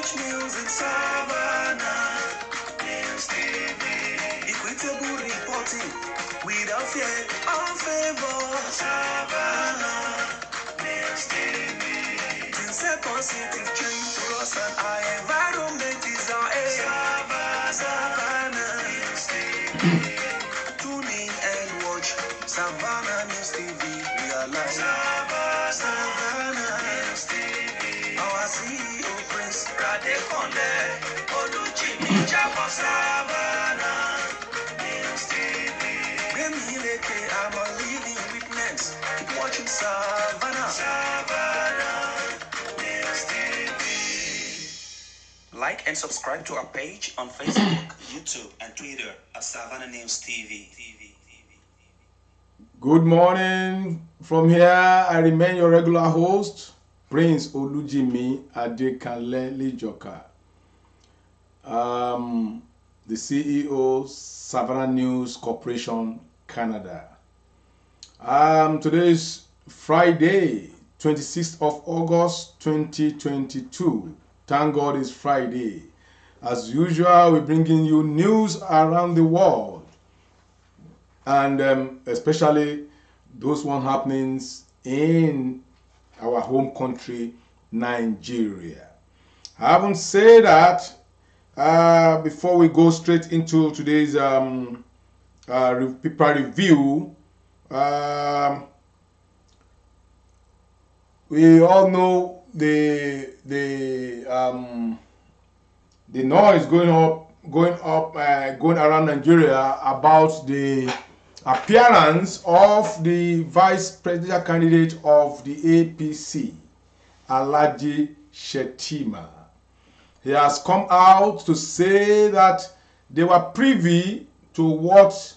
Fresh news in Savannah, News TV. Equitable reporting, without fear or favor. Savannah, News TV. Things a positive change to us and our environment is our aim. Savannah, News TV. Tune in and watch Savannah News TV. Realize Savannah News TV. Our CEO Prince Radekonde Oluchimi Jabo Savannah News TV. I'm a living witness. Keep watching Savannah News TV. Like and subscribe to our page on Facebook, YouTube, and Twitter at Savannah News TV. Good morning. From here, I remain your regular host, Prince Olujimi Adekanle Lijoka, the CEO, Savannah News Corporation, Canada. Today is Friday, 26th of August, 2022. Thank God it's Friday. As usual, we're bringing you news around the world, and especially those one happenings in our home country, Nigeria. I haven't said that before we go straight into today's paper review. We all know the noise going around Nigeria about the appearance of the vice presidential candidate of the APC, Alhaji Shettima. He has come out to say that they were privy to what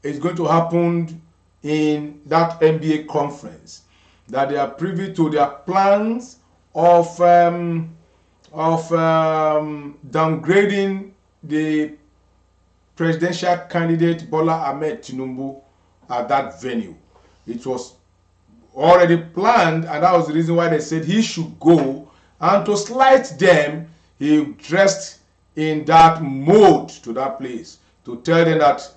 is going to happen in that NBA conference, that they are privy to their plans of downgrading the presidential candidate Bola Ahmed Tinubu at that venue. It was already planned, and that was the reason why they said he should go. And to slight them, he dressed in that mode to that place to tell them that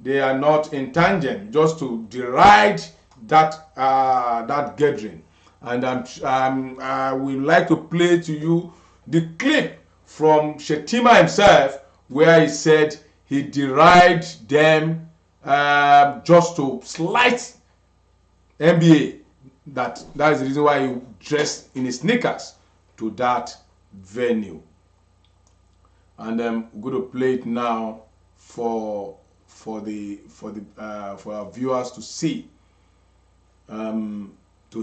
they are not in tangent, just to deride that that gathering. And I would like to play to you the clip from Shettima himself, where he said he derided them just to slight NBA. That is the reason why he dressed in his sneakers to that venue. And I'm going to play it now for our viewers to see, to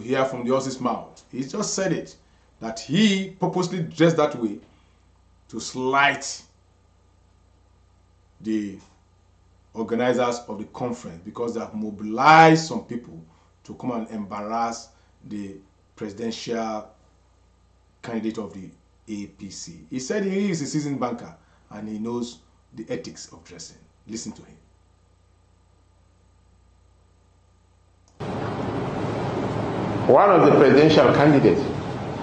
hear from the horse's mouth. He just said it, that he purposely dressed that way to slight the organizers of the conference, because they have mobilized some people to come and embarrass the presidential candidate of the APC. He said he is a seasoned banker and he knows the ethics of dressing. Listen to him. One of the presidential candidates,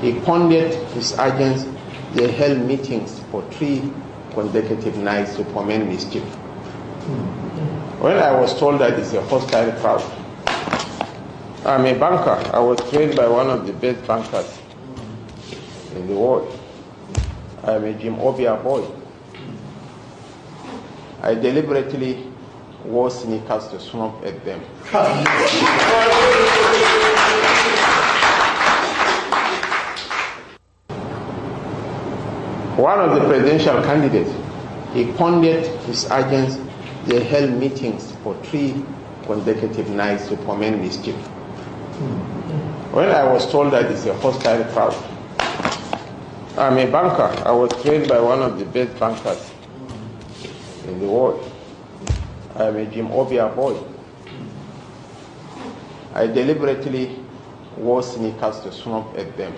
he funded his agents. They held meetings for 3 consecutive nights to foment mischief. When I was told that it's a hostile crowd, I'm a banker. I was trained by one of the best bankers in the world. I'm a Jim Obia boy. I deliberately wore sneakers to snub at them. One of the presidential candidates, he funded his agents. They held meetings for 3 consecutive nights to foment mischief. When I was told that it's a hostile crowd, I'm a banker. I was trained by one of the best bankers in the world. I'm a Jim Obia boy. I deliberately wore sneakers to snub at them.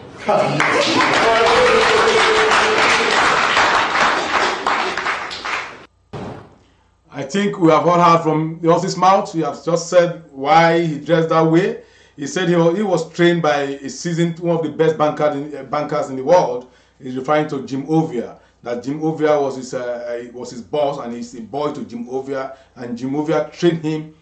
I think we have all heard from the horse's mouth. He has just said why he dressed that way. He said he was trained by a seasoned, one of the best bankers in the world. He's referring to Jim Ovia. That Jim Ovia was his boss, and he's a boy to Jim Ovia, and Jim Ovia trained him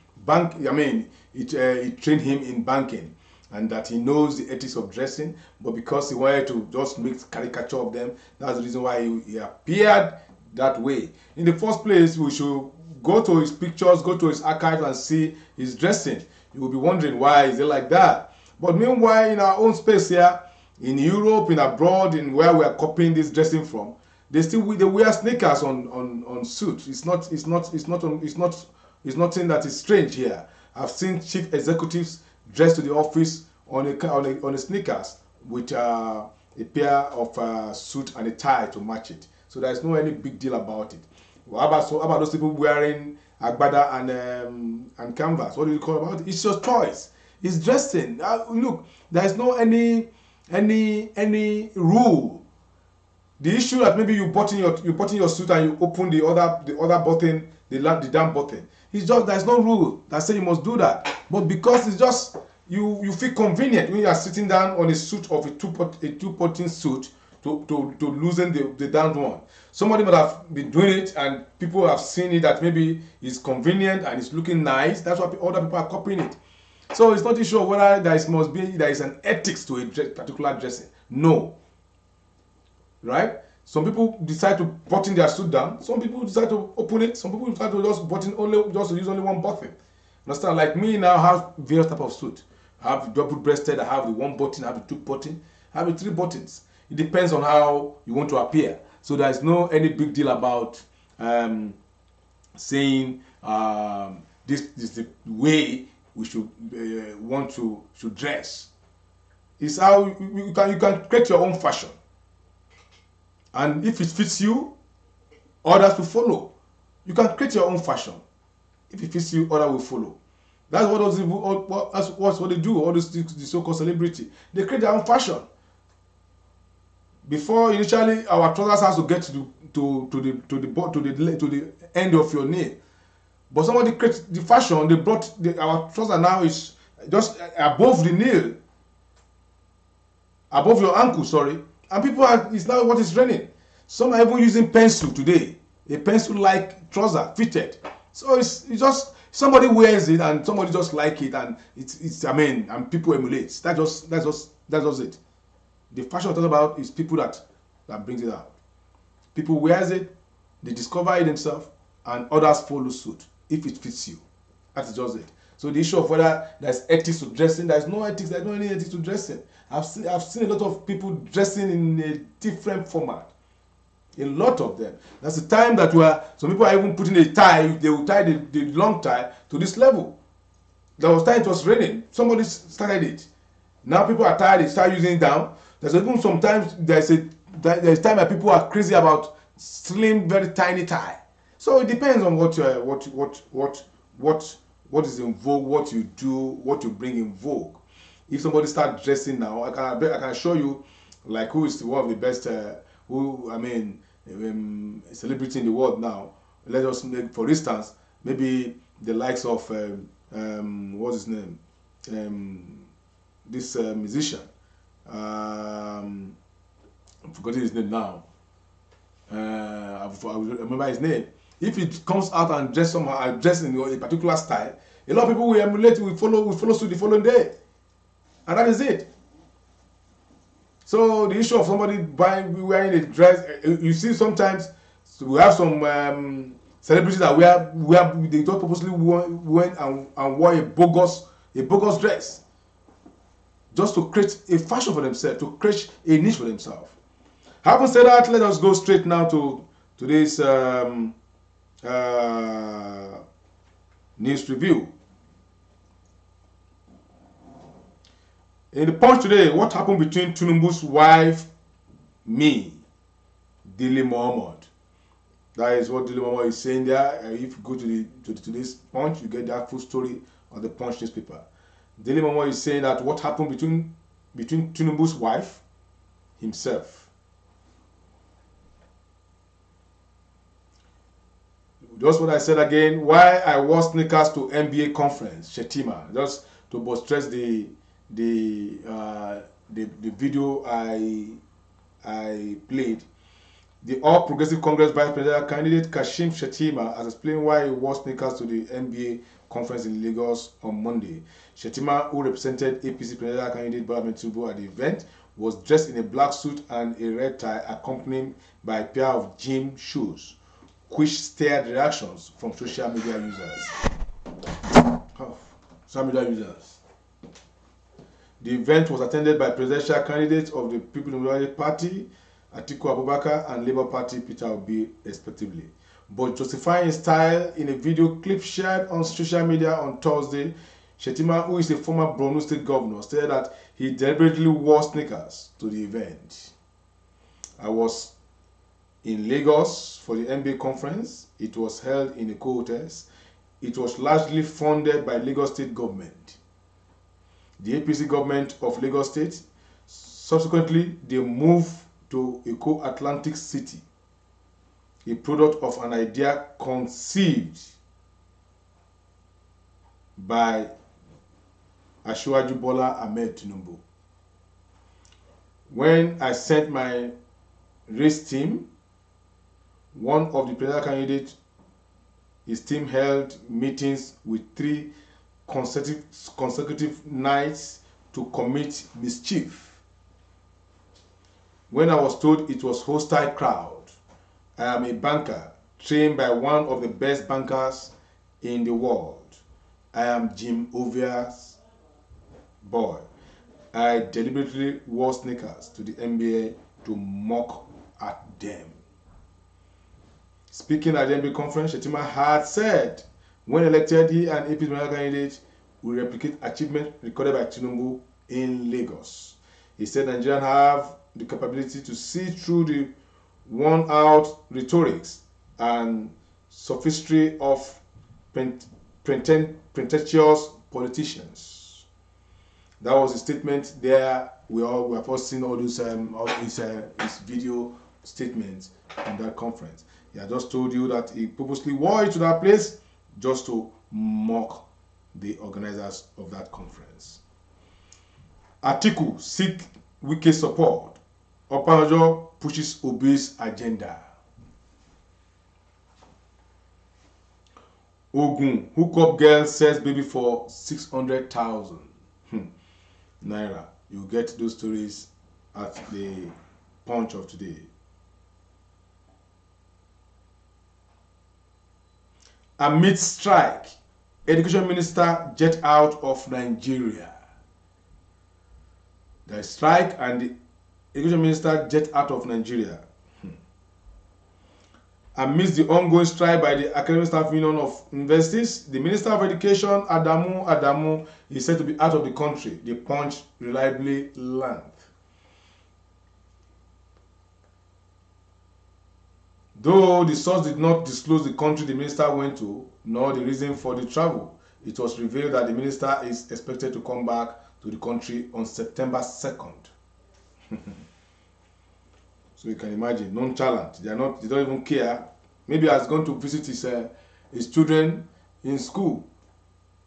he trained him in banking, and that he knows the ethics of dressing. But because he wanted to just make caricature of them, that's the reason why he appeared that way. In the first place, we should go to his pictures, go to his archives, and see his dressing. You will be wondering, why is it like that? But meanwhile, in our own space here, in Europe, in abroad, in where we are copying this dressing from, they wear sneakers on suit. It's nothing that is strange here. I've seen chief executives dressed to the office on a sneakers with a pair of suit and a tie to match it. So there's no any big deal about it. How about those people wearing agbada and canvas? What do you call about it? It's your choice. It's dressing. Look, there's no any rule. The issue that maybe you button your suit and you open the other button, the damn button. It's just there's no rule that says you must do that. But because it's just you feel convenient when you are sitting down on a suit of a two-button suit to loosen the down one. Somebody might have been doing it and people have seen it that maybe it's convenient and it's looking nice. That's why other people are copying it. So it's not an issue of whether there is an ethics to a particular dressing. No. Right? Some people decide to button their suit down. Some people decide to open it. Some people decide to just use only one button. Understand? Like me now, I have various type of suit. I have double-breasted. I have the one button. I have the two button. I have the three buttons. It depends on how you want to appear. So there is no any big deal about saying this is the way we should should dress. It's how you can create your own fashion. And if it fits you, others will follow. You can create your own fashion. If it fits you, others will follow. That's what they do. All the so-called celebrity, they create their own fashion. Before initially, our trousers has to get to the end of your knee. But somebody created the fashion. They brought our trouser now is just above the knee, above your ankle. Sorry. And people it's now what is trending. Some are even using pencil today. A pencil-like trouser fitted. So it's just somebody wears it and somebody just like it and and people emulate. That's just it. The fashion I'm talking about is people that brings it out. People wears it, they discover it themselves, and others follow suit if it fits you. That's just it. So the issue of whether there's ethics to dressing, there's no ethics. There's no any ethics to dressing. I've seen a lot of people dressing in a different format. A lot of them. That's the time that some people are even putting a tie. They will tie the long tie to this level. There was time it was raining. Somebody started it. Now people are tired. They start using it down. There's even sometimes there's time that people are crazy about slim, very tiny tie. So it depends on what is in vogue, what you do, what you bring in vogue. If somebody starts dressing now, I can show you like who is one of the best celebrity in the world now. Let us make, for instance, maybe the likes of what's his name, this musician. I'm forgetting his name now. I remember his name. If it comes out and dress in a particular style, a lot of people will emulate, will follow suit the following day, and that is it. So the issue of somebody wearing a dress, you see sometimes we have some celebrities that they just purposely went and wore a bogus dress just to create a fashion for themselves, to create a niche for themselves. Having said that, let us go straight now to today's news review. In the Punch today, what happened between Tinubu's wife, Dili Mohammed? That is what Dili Mohammed is saying there. If you go to today's Punch, you get that full story on the Punch newspaper. Dili Mohammed is saying that what happened between Tinubu's wife, himself. Just what I said again. Why I wore sneakers to NBA conference, Shetima, just to buttress the the video I played, the All Progressive Congress Vice Presidential candidate Kashim Shettima has explained why he wore sneakers to the NBA conference in Lagos on Monday. Shettima, who represented APC presidential candidate Bola Tinubu at the event, was dressed in a black suit and a red tie, accompanied by a pair of gym shoes, which stirred reactions from social media users. The event was attended by presidential candidates of the People Democratic Party, Atiku Abubakar, and Labour Party, Peter Obi, respectively. But justifying his style in a video clip shared on social media on Thursday, Shettima, who is a former Borno State governor, said that he deliberately wore sneakers to the event. I was in Lagos for the NBA conference. It was held in Eko hotels. It was largely funded by Lagos State government. The APC government of Lagos State subsequently they moved to Eko Atlantic City, a product of an idea conceived by Asiwaju Bola Ahmed Tinubu. When I sent my race team, one of the presidential candidates, his team held meetings with 3 consecutive nights to commit mischief. When I was told it was hostile crowd, I am a banker trained by one of the best bankers in the world. I am Jim Ovia's boy. I deliberately wore sneakers to the NBA to mock at them. Speaking at the NBA conference, Shettima had said when elected, he and AP's candidate will replicate achievements recorded by Tinubu in Lagos. He said Nigerians have the capability to see through the worn-out rhetorics and sophistry of pretentious politicians. That was a statement there. We have all seen all those his video statements in that conference. He had just told you that he purposely wore it to that place just to mock the organizers of that conference. Atiku seek Wike support. Obasanjo pushes Obi's agenda. Ogun hookup girl sells baby for 600,000 naira. You get those stories at the Punch of today. Amid strike, Education Minister jet out of Nigeria. There is strike and the Education Minister jet out of Nigeria. Amidst the ongoing strike by the Academic Staff Union of Universities, the Minister of Education, Adamu, is said to be out of the country. The Punch reliably learned. Though the source did not disclose the country the minister went to, nor the reason for the travel, it was revealed that the minister is expected to come back to the country on September 2nd. So you can imagine, nonchalant. They don't even care. Maybe he has gone to visit his children in school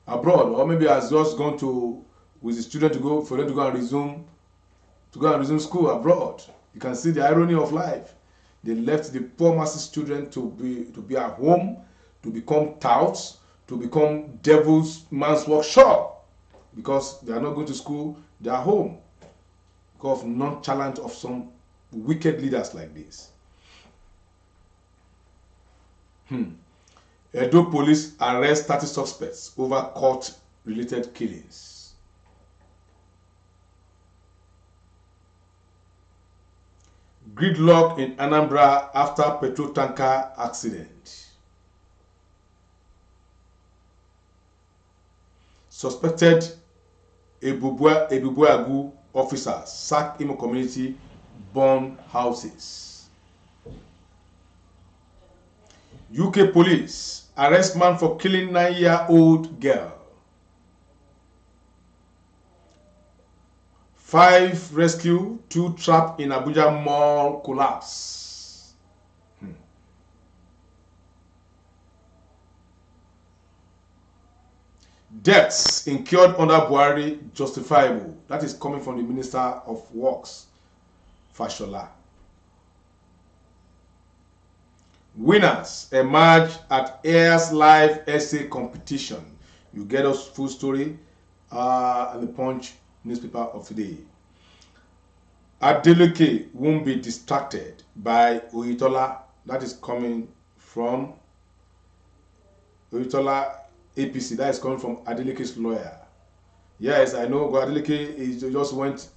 abroad, or maybe has just gone to with his children for them to go and resume school abroad. You can see the irony of life. They left the poor masses' children to be at home, to become touts, to become devil's man's workshop, because they are not going to school. They are home because of nonchalant of some wicked leaders like this. Edo police arrest 30 suspects over court-related killings. Gridlock in Anambra after petrol tanker accident. Suspected Ebubuagu officers sack Imo community, burn houses. UK police arrest man for killing 9-year-old girl. 5 rescue, 2 trapped in Abuja mall collapse. Debts incurred under Buhari justifiable. That is coming from the Minister of Works, Fashola. Winners emerge at Air's live essay competition. You get us full story in the Punch newspaper of today. Adeleke won't be distracted by Oyitola. That is coming from Oyitola APC. That is coming from Adeleke's lawyer. Yes, I know Adeleke just went,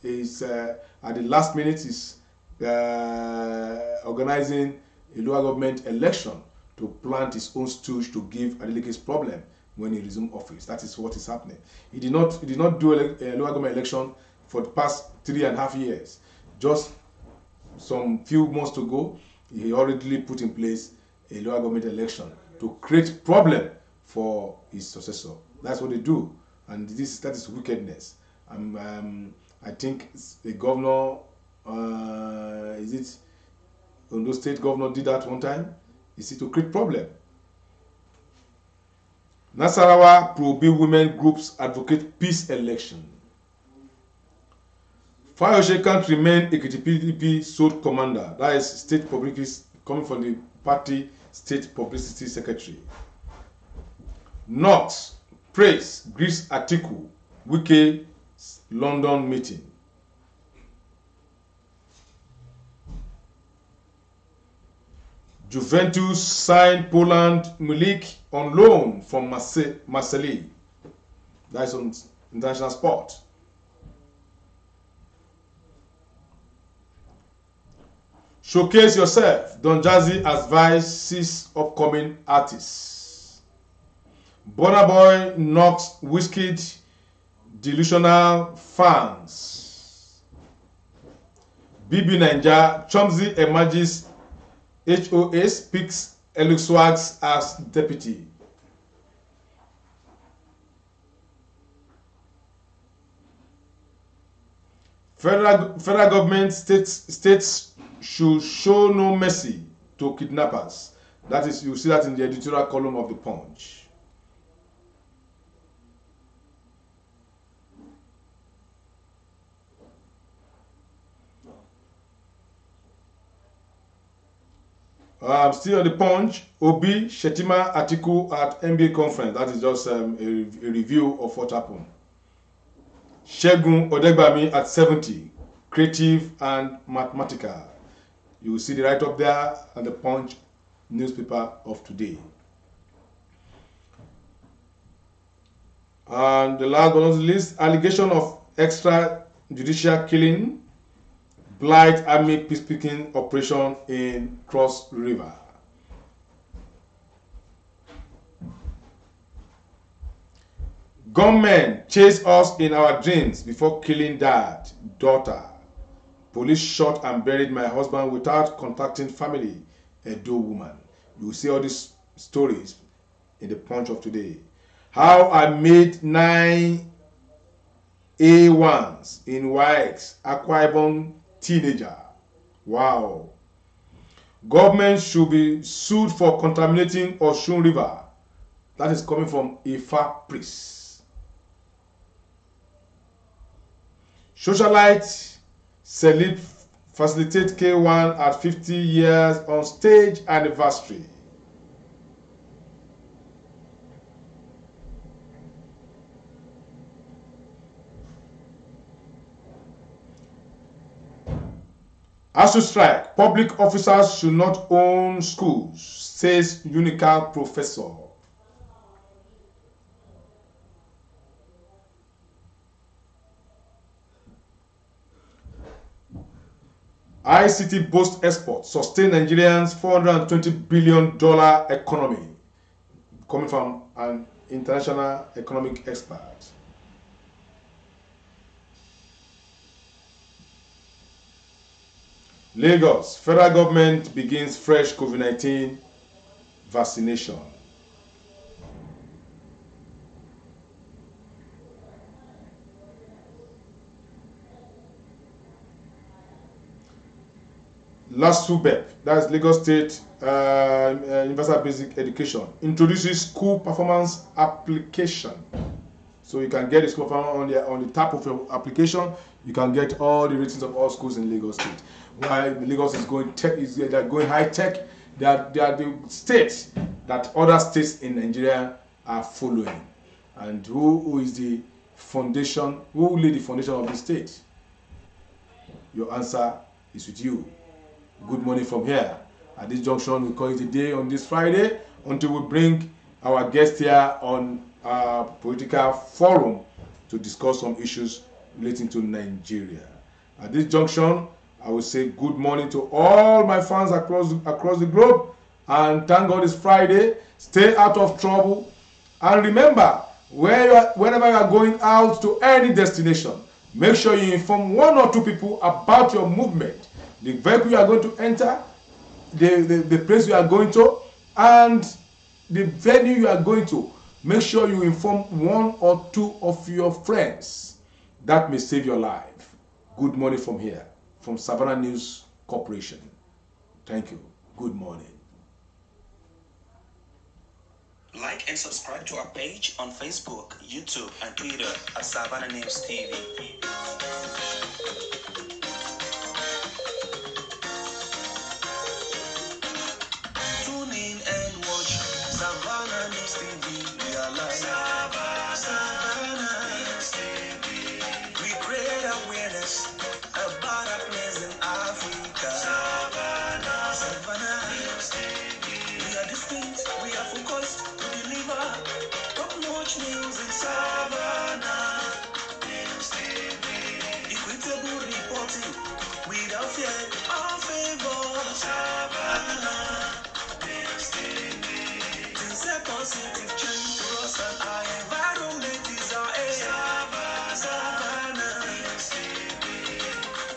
at the last minute, is organizing a local government election to plant his own stooge to give Adeleke's problem when he resumed office. That is what is happening. He did not do a local government election for the past 3.5 years. Just some few months to go, he already put in place a local government election to create problem for his successor. That's what they do, and that is wickedness. I think the governor, is it Ondo State governor, did that one time. Is it to create problem? Nasarawa pro-B women groups advocate peace election. Fayose can't remain Ekiti PDP sole commander. That is state publicity coming from the party state publicity secretary. Knox praise Greece Atiku Wike London meeting. Juventus signed Poland Milik on loan from Marseille. That is on international sport. Showcase yourself. Don Jazzy advises upcoming artists. Burna Boy knocks Wizkid delusional fans. BB Naija Chomzy emerges HOS picks Eluxwags as deputy. Federal government states should show no mercy to kidnappers. That is, you see that in the editorial column of the Punch. Still on the Punch, Obi Shetima article at NBA conference. That is just a review of what happened. Shegun Odegbami at 70, creative and mathematical. You will see the write-up there on the Punch newspaper of today. And the last but not least, allegation of extrajudicial killing, blight army peacekeeping operation in Cross River. Gunmen chase us in our dreams before killing dad, daughter. Police shot and buried my husband without contacting family, Edo woman. You will see all these stories in the Punch of today. How I made 9 A1s in WAECs, Akwa Ibom teenager. Wow. Government should be sued for contaminating Osun River. That is coming from Ifa priest. Socialite celeb facilitate K1 at 50 years on stage anniversary. ASU strike. Public officers should not own schools, says Unical professor. ICT boost export, sustain Nigerians $420 billion economy. Coming from an international economic expert. Lagos, federal government begins fresh COVID-19 vaccination. LASUBEP, that is Lagos State Universal Basic Education, introduces school performance application. So you can get the school of Savannah on the top of your application. You can get all the ratings of all schools in Lagos State. While Lagos is going tech, they're going high tech. They are the states that other states in Nigeria are following. And who is the foundation? Who will lay the foundation of the state? Your answer is with you. Good morning from here. At this junction, we call it a day on this Friday until we bring our guest here on our political forum to discuss some issues relating to Nigeria. At this junction, I will say good morning to all my fans across the globe, and thank God it's Friday. Stay out of trouble, and remember, whenever you are going out to any destination, make sure you inform 1 or 2 people about your movement, the vehicle you are going to enter, the place you are going to, and the venue you are going to. Make sure you inform 1 or 2 of your friends. That may save your life. Good morning from here, from Savannah News Corporation. Thank you. Good morning. Like and subscribe to our page on Facebook, YouTube, and Twitter at Savannah News TV. Tune in and watch Savannah News TV. We are live. Savannah News TV. We create awareness about our place in Africa. Savannah News TV. We are distinct. We are focused to deliver top-notch news in Savannah News TV. Equitable reporting without fear or favor. Savannah News TV. Things are positive change to us and our environment is our aim. Savannah News TV.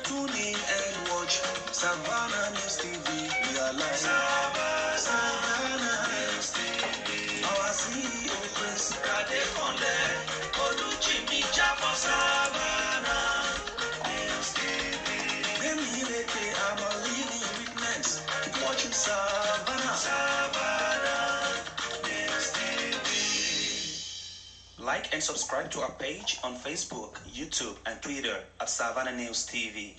Tune in and watch Savannah News TV. We are live. Savannah News TV. Our CEO Prince Kadekonde Oluchimi Chapa. Savannah News TV. I'm a living witness. Keep watching Savannah. Savannah News TV. Like and subscribe to our page on Facebook, YouTube, and Twitter at Savannah News TV.